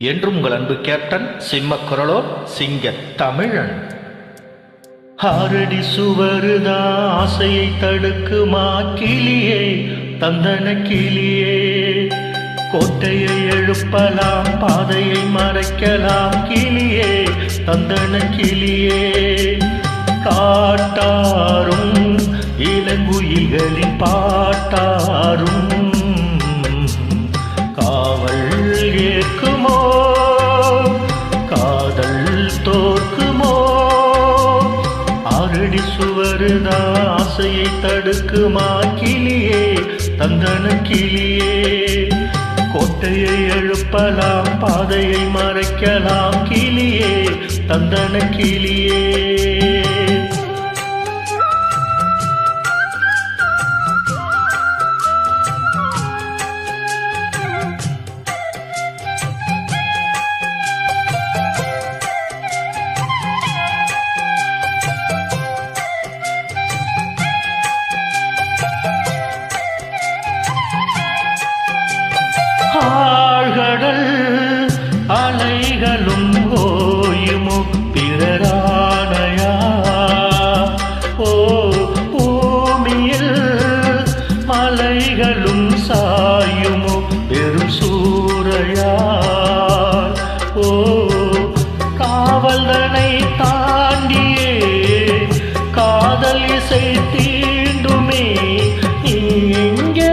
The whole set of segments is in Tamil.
என்றும் உங்கள் அன்பு கேப்டன் சிம்மக்குரலோ சிங்க தமிழன். ஆரடி சுவருதா ஆசையை தடுக்குமா கிளியே, தந்தன கிளியே. கோட்டையை எழுப்பலாம், பாதையை மறைக்கலாம் கிளியே, தந்தன கிளியே. காட்டாரும் இளங்குயில்களின் பாட்டாரும் காவல் ஏற்குமோ, காதல் தோற்குமோ. ஆரடி சுவருதா ஆசையை தடுக்குமா கிளியே, தந்தன கிளியே. கோட்டையை எழுப்பலாம், பாதையை மறைக்கலாம் கிளியே, தந்தன கிளியே. ஆழ்கடல் அலைகளும் ஓயுமோ பிறரானையா. ஓ பூமியில் மலைகளும் சாயுமோ பெரும் சூறையா. ஓ காவலனை தாண்டியே காதல் இசை தீண்டுமே. இங்கே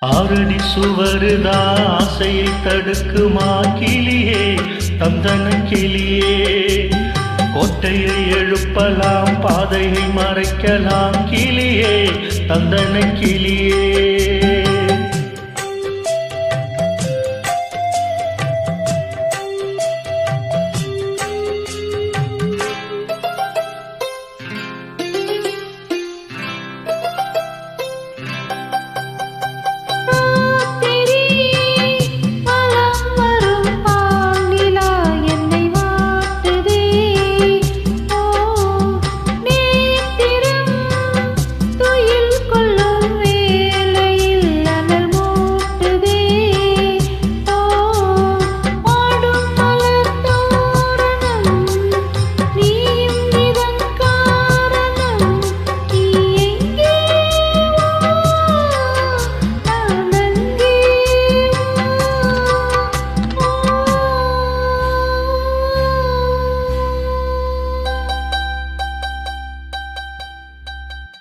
ஆரடி சுவருதா ஆசையை தடுக்குமா கிளியே, தந்தன கிளியே. கோட்டையை எழுப்பலாம், பாதையை மறைக்கலாம் கிளியே, தந்தன கிளியே.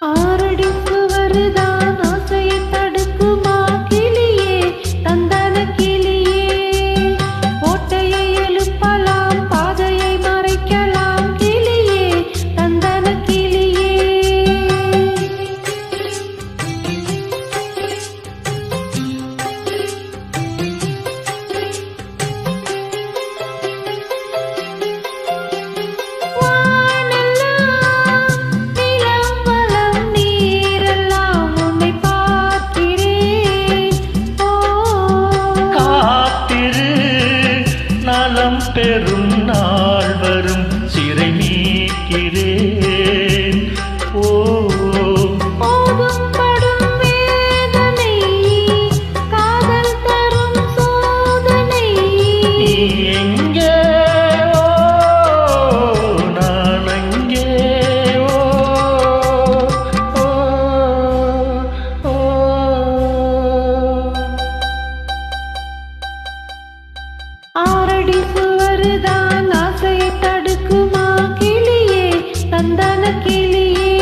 ஆரடி சுவருதான் ஆசையை தடுக்குமா கிளியே, தந்தன கிளியே. கோட்டையை எழுப்பலாம், பாதையை மறைக்கலாம் கிளியே, தந்தன கிளியே. பெரும் நாள் வரும் சிறை நீக்கிறேன். ஓ படும் வேதனை, காதல் தரும் சோதனை. நீ எங்கே, நான் அங்கே. ஆரடி சுவருதான் ஆசையை தடுக்குமா கிளியே, தந்தன கிளியே.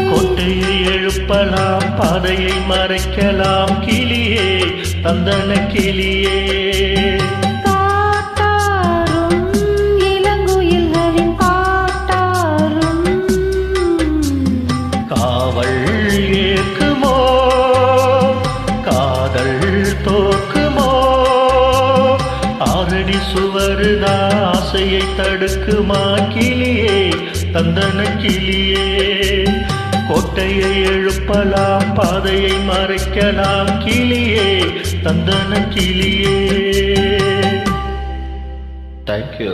கோட்டையை எழுப்பலாம், பாதையை மறைக்கலாம் கிளியே, தந்தன கிளியே. காட்டாரும் இளங்குயில்களின் பாட்டாரும் காவல் ஏற்குமோ, காதல் தோற்குமோ. ஆரடி சுவருதா ஆசையை தடுக்குமா கிளியே, தந்தன கிளியே. கோட்டையை எழுப்பலாம், பாதையை மறைக்கலாம் கிளியே, தந்தன கிளியே. தேங்க்யூ.